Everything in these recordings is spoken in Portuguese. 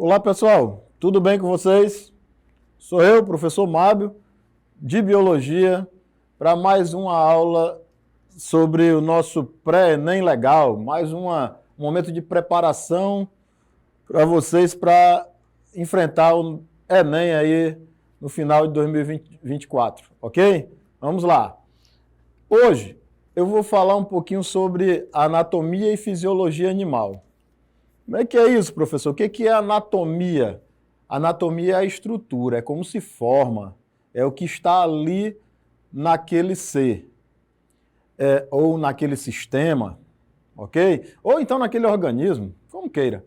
Olá, pessoal. Tudo bem com vocês? Sou eu, professor Mábio, de Biologia, para mais uma aula sobre o nosso pré-ENEM legal, mais um momento de preparação para vocês para enfrentar o ENEM aí no final de 2024, ok? Vamos lá. Hoje eu vou falar um pouquinho sobre anatomia e fisiologia animal. Como é que é isso, professor? O que é anatomia? Anatomia é a estrutura, é como se forma, é o que está ali naquele ser, ou naquele sistema, ok? Ou então naquele organismo, como queira.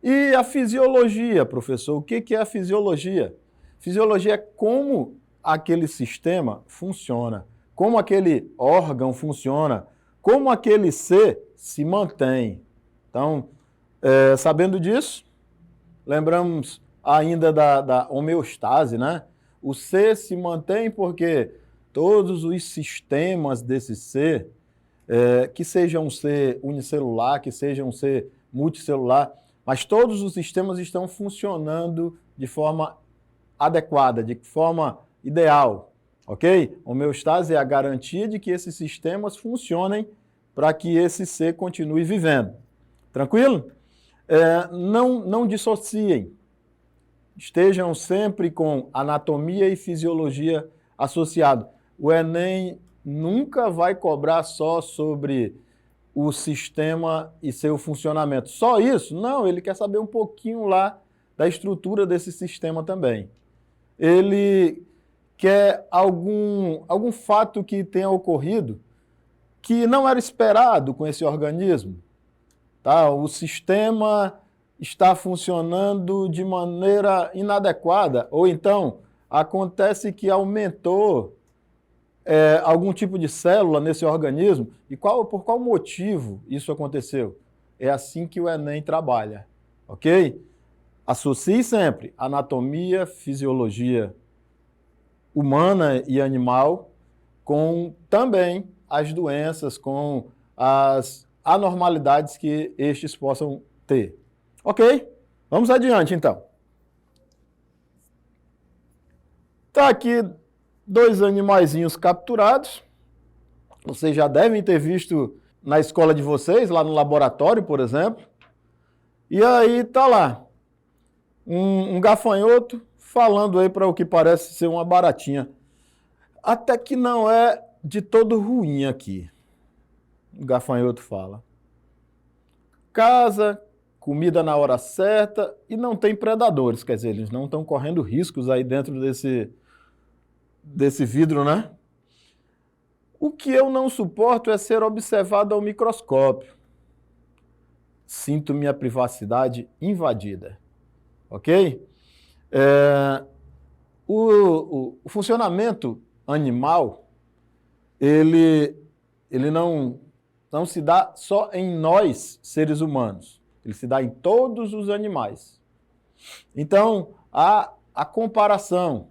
E a fisiologia, professor, o que é a fisiologia? Fisiologia é como aquele sistema funciona, como aquele órgão funciona, como aquele ser se mantém. Então, sabendo disso, lembramos ainda da homeostase, né? O ser se mantém porque todos os sistemas desse ser, que seja um ser unicelular, que seja um ser multicelular, mas todos os sistemas estão funcionando de forma adequada, de forma ideal, ok? Homeostase é a garantia de que esses sistemas funcionem para que esse ser continue vivendo. Tranquilo? Não dissociem. Estejam sempre com anatomia e fisiologia associado. O Enem nunca vai cobrar só sobre o sistema e seu funcionamento. Só isso? Não, ele quer saber um pouquinho lá da estrutura desse sistema também. Ele quer algum fato que tenha ocorrido que não era esperado com esse organismo. Tá? O sistema está funcionando de maneira inadequada, ou então acontece que aumentou algum tipo de célula nesse organismo, e por qual motivo isso aconteceu? É assim que o Enem trabalha, ok? Associe sempre anatomia, fisiologia humana e animal com também as doenças, com as anormalidades que estes possam ter. Ok? Vamos adiante, então. Está aqui dois animaizinhos capturados. Vocês já devem ter visto na escola de vocês, lá no laboratório, por exemplo. E aí está lá, um gafanhoto falando aí para o que parece ser uma baratinha. Até que não é de todo ruim aqui. O gafanhoto fala. Casa, comida na hora certa e não tem predadores, quer dizer, eles não estão correndo riscos aí dentro desse vidro, né? O que eu não suporto é ser observado ao microscópio. Sinto minha privacidade invadida, ok? O funcionamento animal, ele não se dá só em nós, seres humanos. Ele se dá em todos os animais. Então, há a comparação,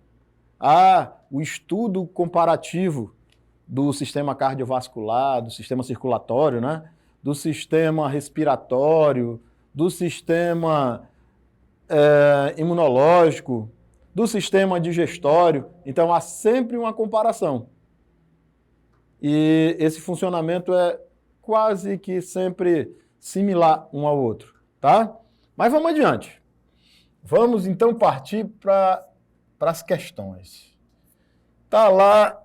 há o estudo comparativo do sistema cardiovascular, do sistema circulatório, né? Do sistema respiratório, do sistema imunológico, do sistema digestório. Então, há sempre uma comparação. E esse funcionamento é quase que sempre similar um ao outro, tá? Mas vamos adiante. Vamos então partir para as questões. Está lá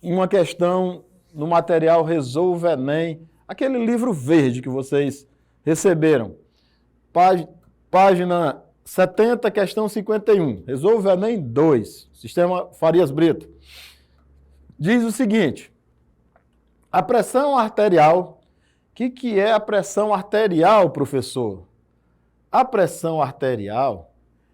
uma questão no material Resolva Enem, aquele livro verde que vocês receberam. Página 70, questão 51. Resolva Enem 2, Sistema Farias Brito. Diz o seguinte: a pressão arterial. O que é a pressão arterial, professor? A pressão arterial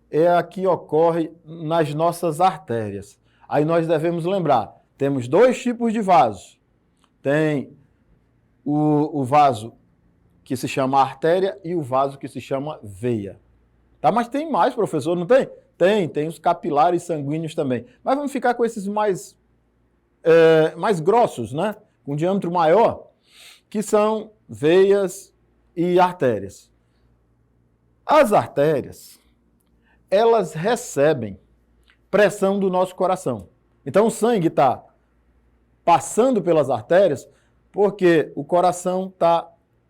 é a que ocorre nas nossas artérias. Aí nós devemos lembrar, temos dois tipos de vasos. Tem o vaso que se chama artéria e o vaso que se chama veia. Tá? Mas tem mais, professor, não tem? Tem os capilares sanguíneos também. Mas vamos ficar com esses mais grossos, né? Com diâmetro maior, que são veias e artérias. As artérias, elas recebem pressão do nosso coração. Então, o sangue está passando pelas artérias porque o coração está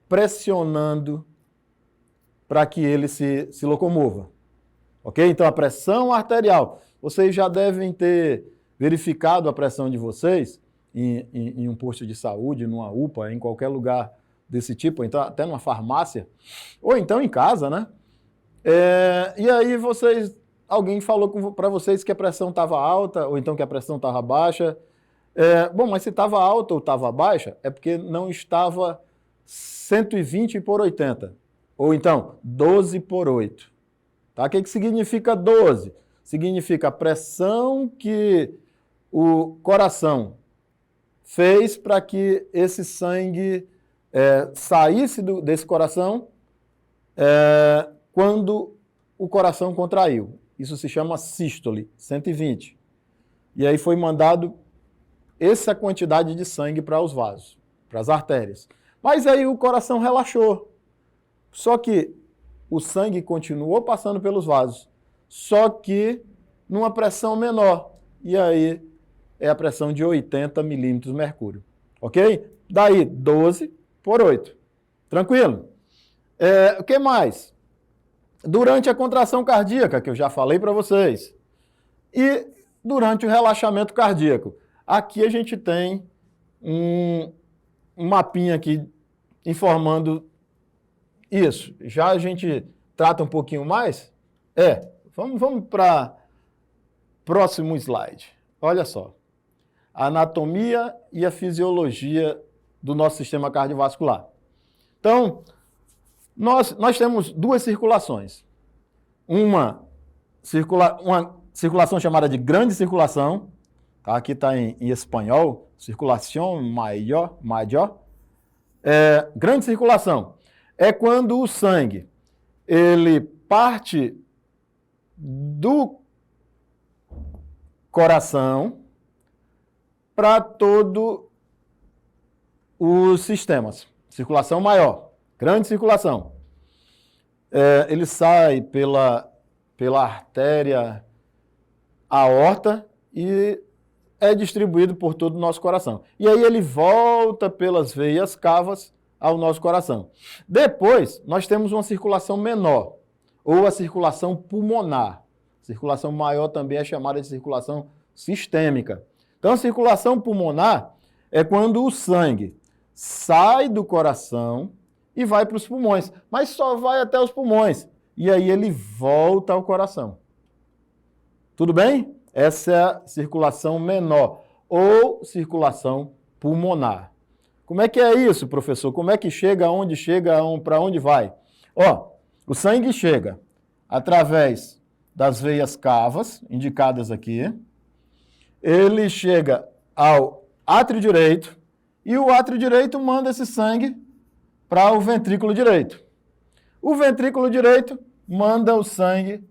pressionando para que ele se locomova. Ok? Então, a pressão arterial. Vocês já devem ter verificado a pressão de vocês em um posto de saúde, numa UPA, em qualquer lugar desse tipo, então, até numa farmácia, ou então em casa, né? E aí alguém falou para vocês que a pressão estava alta, ou então que a pressão estava baixa. Bom, mas se estava alta ou estava baixa, é porque não estava 120 por 80. Ou então, 12 por 8. Tá? O que significa 12? Significa a pressão que o coração fez para que esse sangue saísse desse coração quando o coração contraiu. Isso se chama sístole, 120. E aí foi mandado essa quantidade de sangue para os vasos, para as artérias. Mas aí o coração relaxou. Só que o sangue continuou passando pelos vasos, só que numa pressão menor. E aí é a pressão de 80 milímetros de mercúrio. Ok? Daí 12 por 8. Tranquilo? O que mais? Durante a contração cardíaca, que eu já falei para vocês, e durante o relaxamento cardíaco. Aqui a gente tem um mapinha aqui informando isso. Já a gente trata um pouquinho mais? Vamos para próximo slide. Olha só. A anatomia e a fisiologia do nosso sistema cardiovascular. Então, nós temos duas circulações. Uma circulação chamada de grande circulação, tá? Aqui está em espanhol, circulação maior. Grande circulação é quando o sangue ele parte do coração para todos os sistemas. Circulação maior, grande circulação. Ele sai pela artéria aorta e é distribuído por todo o nosso coração. E aí ele volta pelas veias cavas ao nosso coração. Depois, nós temos uma circulação menor, ou a circulação pulmonar. Circulação maior também é chamada de circulação sistêmica. Então, a circulação pulmonar é quando o sangue sai do coração e vai para os pulmões, mas só vai até os pulmões. E aí ele volta ao coração. Tudo bem? Essa é a circulação menor, ou circulação pulmonar. Como é que é isso, professor? Como é que chega, aonde chega, para onde vai? O sangue chega através das veias cavas, indicadas aqui. Ele chega ao átrio direito, e o átrio direito manda esse sangue para o ventrículo direito. O ventrículo direito manda o sangue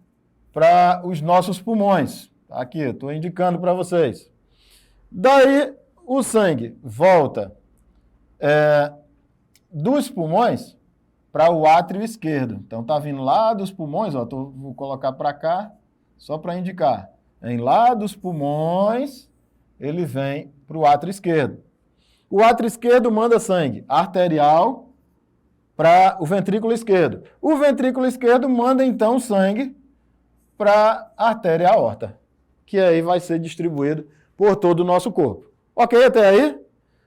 para os nossos pulmões. Aqui, estou indicando para vocês. Daí, o sangue volta dos pulmões para o átrio esquerdo. Então, está vindo lá dos pulmões, vou colocar para cá, só para indicar. Lá dos pulmões, ele vem para o átrio esquerdo. O átrio esquerdo manda sangue arterial para o ventrículo esquerdo. O ventrículo esquerdo manda, então, sangue para a artéria aorta, que aí vai ser distribuído por todo o nosso corpo. Ok até aí?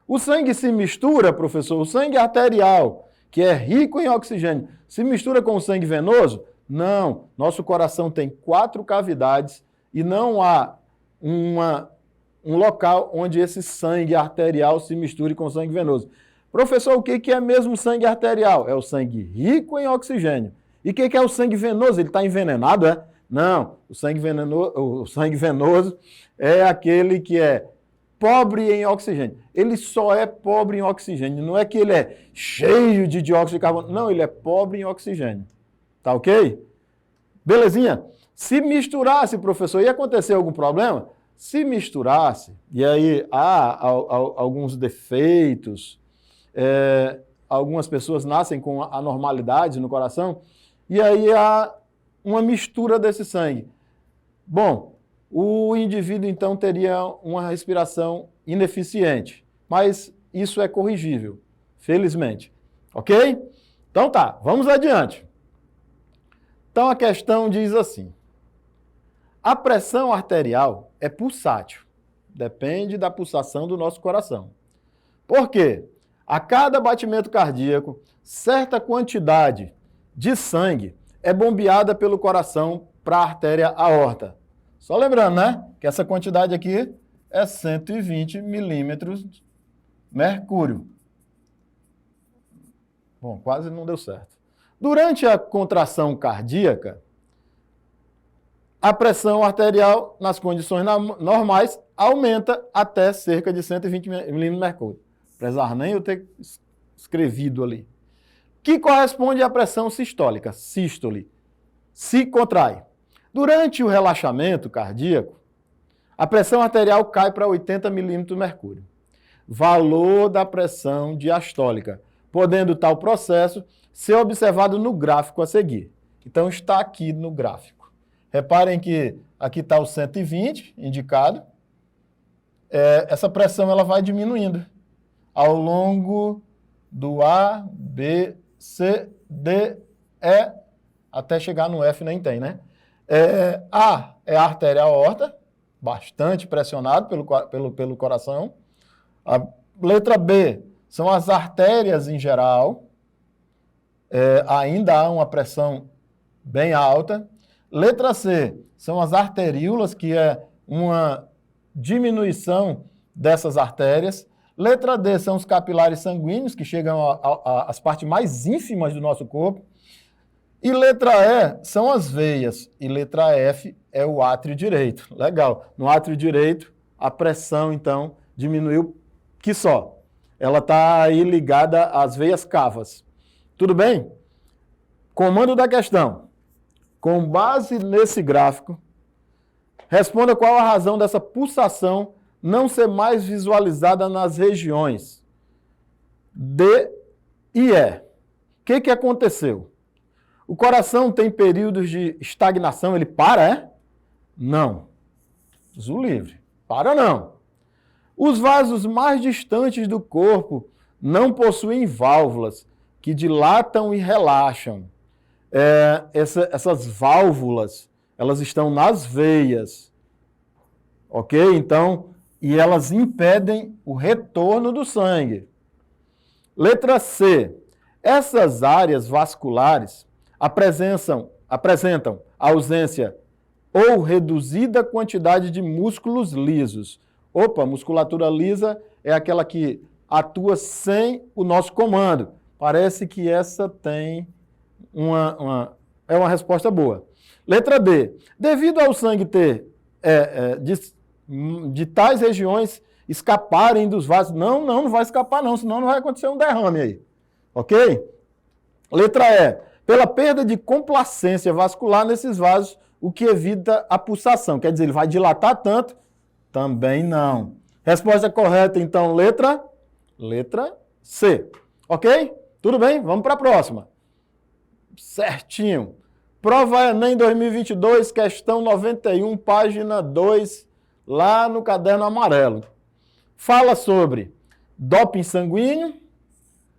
O sangue se mistura, professor, o sangue arterial, que é rico em oxigênio, se mistura com o sangue venoso? Não. Nosso coração tem 4 cavidades e não há um local onde esse sangue arterial se misture com o sangue venoso. Professor, o que é mesmo sangue arterial? É o sangue rico em oxigênio. E o que é o sangue venoso? Ele está envenenado, é? Não, o sangue venoso é aquele que é pobre em oxigênio. Ele só é pobre em oxigênio. Não é que ele é cheio de dióxido de carbono. Não, ele é pobre em oxigênio. Tá ok? Belezinha? Se misturasse, professor, ia acontecer algum problema? Se misturasse, e aí há alguns defeitos, algumas pessoas nascem com anormalidades no coração, e aí há uma mistura desse sangue. Bom, o indivíduo então teria uma respiração ineficiente, mas isso é corrigível, felizmente. Ok? Então tá, vamos adiante. Então a questão diz assim: a pressão arterial é pulsátil, depende da pulsação do nosso coração. Por quê? A cada batimento cardíaco, certa quantidade de sangue é bombeada pelo coração para a artéria aorta. Só lembrando, né, que essa quantidade aqui é 120 milímetros de mercúrio. Bom, quase não deu certo. Durante a contração cardíaca, a pressão arterial, nas condições normais, aumenta até cerca de 120 milímetros de mercúrio. Apesar nem eu ter escrevido ali. Que corresponde à pressão sistólica, sístole. Se contrai. Durante o relaxamento cardíaco, a pressão arterial cai para 80 milímetros de mercúrio. Valor da pressão diastólica, podendo tal processo ser observado no gráfico a seguir. Então está aqui no gráfico. Reparem que aqui está o 120 indicado. Essa pressão ela vai diminuindo ao longo do A, B, C, D, E, até chegar no F nem tem, né? A é a artéria aorta, bastante pressionado pelo coração. A letra B são as artérias em geral. Ainda há uma pressão bem alta. Letra C são as arteríolas, que é uma diminuição dessas artérias. Letra D são os capilares sanguíneos, que chegam às partes mais ínfimas do nosso corpo. E letra E são as veias. E letra F é o átrio direito. Legal. No átrio direito, a pressão, então, diminuiu que só. Ela está aí ligada às veias cavas. Tudo bem? Comando da questão. Com base nesse gráfico, responda qual a razão dessa pulsação não ser mais visualizada nas regiões D e E. O que aconteceu? O coração tem períodos de estagnação, ele para, Não. Deus o livre. Para não. Os vasos mais distantes do corpo não possuem válvulas que dilatam e relaxam. Essas válvulas, elas estão nas veias, ok? Então, e elas impedem o retorno do sangue. Letra C. Essas áreas vasculares apresentam ausência ou reduzida quantidade de músculos lisos. Opa, musculatura lisa é aquela que atua sem o nosso comando. Parece que essa tem é uma resposta boa. Letra D. Devido ao sangue ter de tais regiões escaparem dos vasos. Não vai escapar não, senão não vai acontecer um derrame aí. Ok? Letra E. Pela perda de complacência vascular nesses vasos, o que evita a pulsação. Quer dizer, ele vai dilatar tanto? Também não. Resposta correta, então, letra C. Ok? Tudo bem? Vamos para a próxima. Certinho. Prova Enem 2022, questão 91, página 2, lá no caderno amarelo. Fala sobre doping sanguíneo,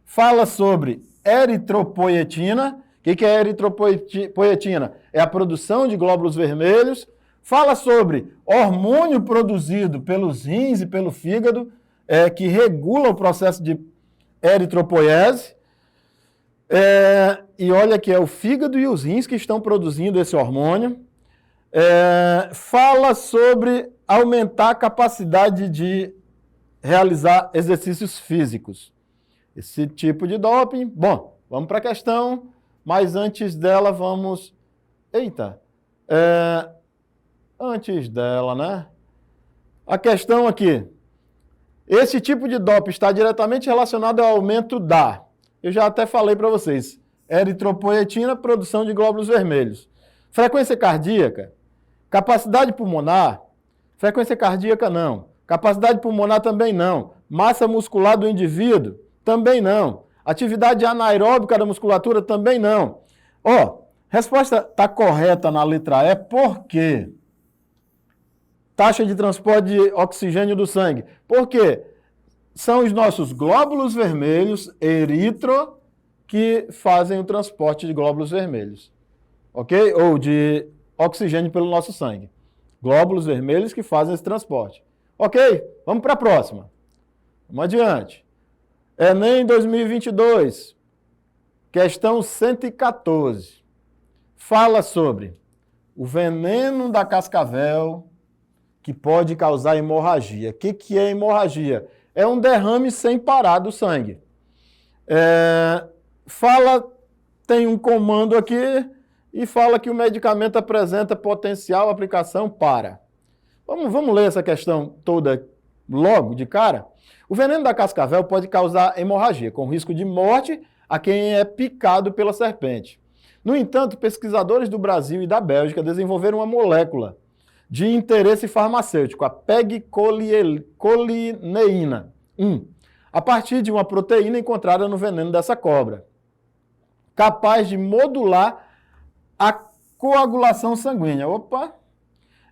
fala sobre eritropoietina. O que é eritropoietina? É a produção de glóbulos vermelhos. Fala sobre hormônio produzido pelos rins e pelo fígado, que regula o processo de eritropoiese. E olha que é o fígado e os rins que estão produzindo esse hormônio. Fala sobre aumentar a capacidade de realizar exercícios físicos. Esse tipo de doping. Bom, vamos para a questão, mas antes dela vamos... Antes dela, né? A questão aqui. Esse tipo de doping está diretamente relacionado ao aumento da... Eu já até falei para vocês. Eritropoietina, produção de glóbulos vermelhos. Frequência cardíaca. Capacidade pulmonar. Frequência cardíaca não. Capacidade pulmonar também não. Massa muscular do indivíduo também não. Atividade anaeróbica da musculatura também não. Resposta está correta na letra E, por quê? Taxa de transporte de oxigênio do sangue. Por quê? São os nossos glóbulos vermelhos, eritro, que fazem o transporte de glóbulos vermelhos. Ok? Ou de oxigênio pelo nosso sangue. Glóbulos vermelhos que fazem esse transporte. Ok? Vamos para a próxima. Vamos adiante. Enem 2022. Questão 114. Fala sobre o veneno da cascavel que pode causar hemorragia. O que é hemorragia? É um derrame sem parar do sangue. Tem um comando aqui e fala que o medicamento apresenta potencial aplicação para. Vamos ler essa questão toda logo de cara? O veneno da cascavel pode causar hemorragia, com risco de morte a quem é picado pela serpente. No entanto, pesquisadores do Brasil e da Bélgica desenvolveram uma molécula de interesse farmacêutico, a pegcolineína 1, a partir de uma proteína encontrada no veneno dessa cobra, capaz de modular a coagulação sanguínea. Opa!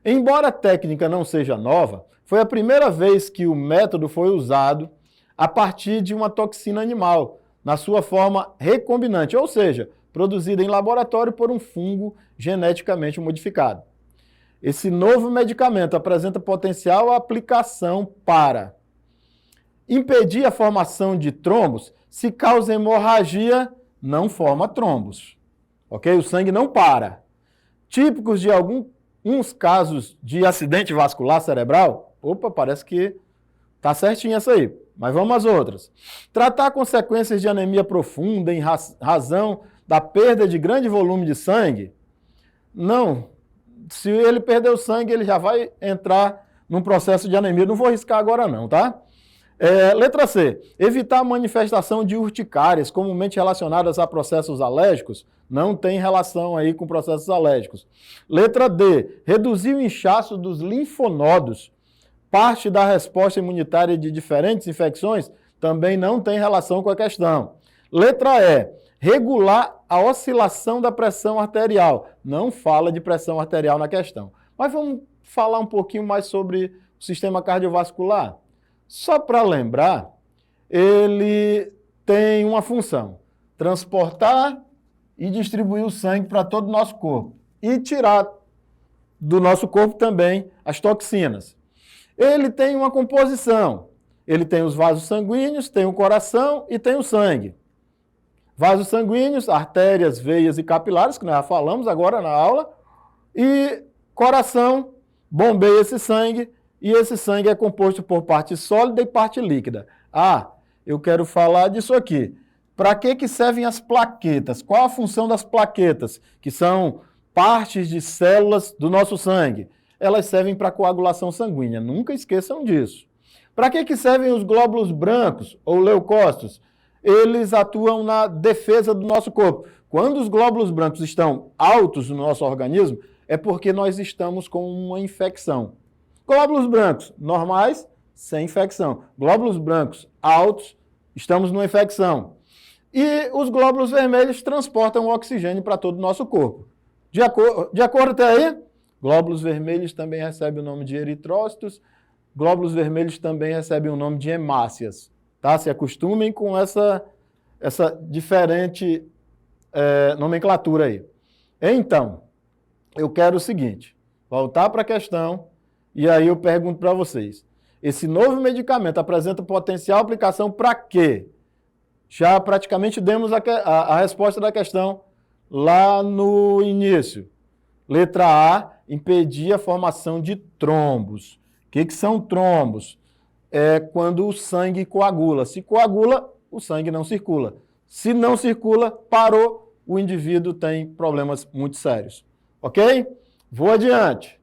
Embora a técnica não seja nova, foi a primeira vez que o método foi usado a partir de uma toxina animal, na sua forma recombinante, ou seja, produzida em laboratório por um fungo geneticamente modificado. Esse novo medicamento apresenta potencial aplicação para impedir a formação de trombos. Se causa hemorragia, não forma trombos. Ok? O sangue não para. Típicos de alguns casos de acidente vascular cerebral. Opa, parece que está certinho essa aí. Mas vamos às outras. Tratar consequências de anemia profunda em razão da perda de grande volume de sangue? Não. Se ele perder o sangue, ele já vai entrar num processo de anemia. Não vou arriscar agora não, tá? Letra C. Evitar a manifestação de urticárias, comumente relacionadas a processos alérgicos. Não tem relação aí com processos alérgicos. Letra D. Reduzir o inchaço dos linfonodos. Parte da resposta imunitária de diferentes infecções também não tem relação com a questão. Letra E. Regular a oscilação da pressão arterial. Não fala de pressão arterial na questão. Mas vamos falar um pouquinho mais sobre o sistema cardiovascular. Só para lembrar, ele tem uma função: transportar e distribuir o sangue para todo o nosso corpo. E tirar do nosso corpo também as toxinas. Ele tem uma composição. Ele tem os vasos sanguíneos, tem o coração e tem o sangue. Vasos sanguíneos, artérias, veias e capilares, que nós já falamos agora na aula. E coração bombeia esse sangue, e esse sangue é composto por parte sólida e parte líquida. Ah, eu quero falar disso aqui. Para que servem as plaquetas? Qual a função das plaquetas? Que são partes de células do nosso sangue. Elas servem para coagulação sanguínea. Nunca esqueçam disso. Para que servem os glóbulos brancos ou leucócitos? Eles atuam na defesa do nosso corpo. Quando os glóbulos brancos estão altos no nosso organismo, é porque nós estamos com uma infecção. Glóbulos brancos normais, sem infecção. Glóbulos brancos altos, estamos numa infecção. E os glóbulos vermelhos transportam o oxigênio para todo o nosso corpo. De acordo até aí? Glóbulos vermelhos também recebem o nome de eritrócitos. Glóbulos vermelhos também recebem o nome de hemácias. Tá? Se acostumem com essa diferente nomenclatura aí. Então, eu quero o seguinte, voltar para a questão, e aí eu pergunto para vocês, esse novo medicamento apresenta potencial aplicação para quê? Já praticamente demos a resposta da questão lá no início. Letra A, impedir a formação de trombos. O que são trombos? É quando o sangue coagula. Se coagula, o sangue não circula. Se não circula, parou, o indivíduo tem problemas muito sérios. Ok? Vou adiante.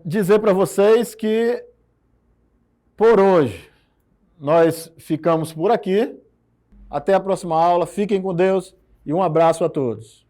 Dizer para vocês que, por hoje, nós ficamos por aqui. Até a próxima aula. Fiquem com Deus e um abraço a todos.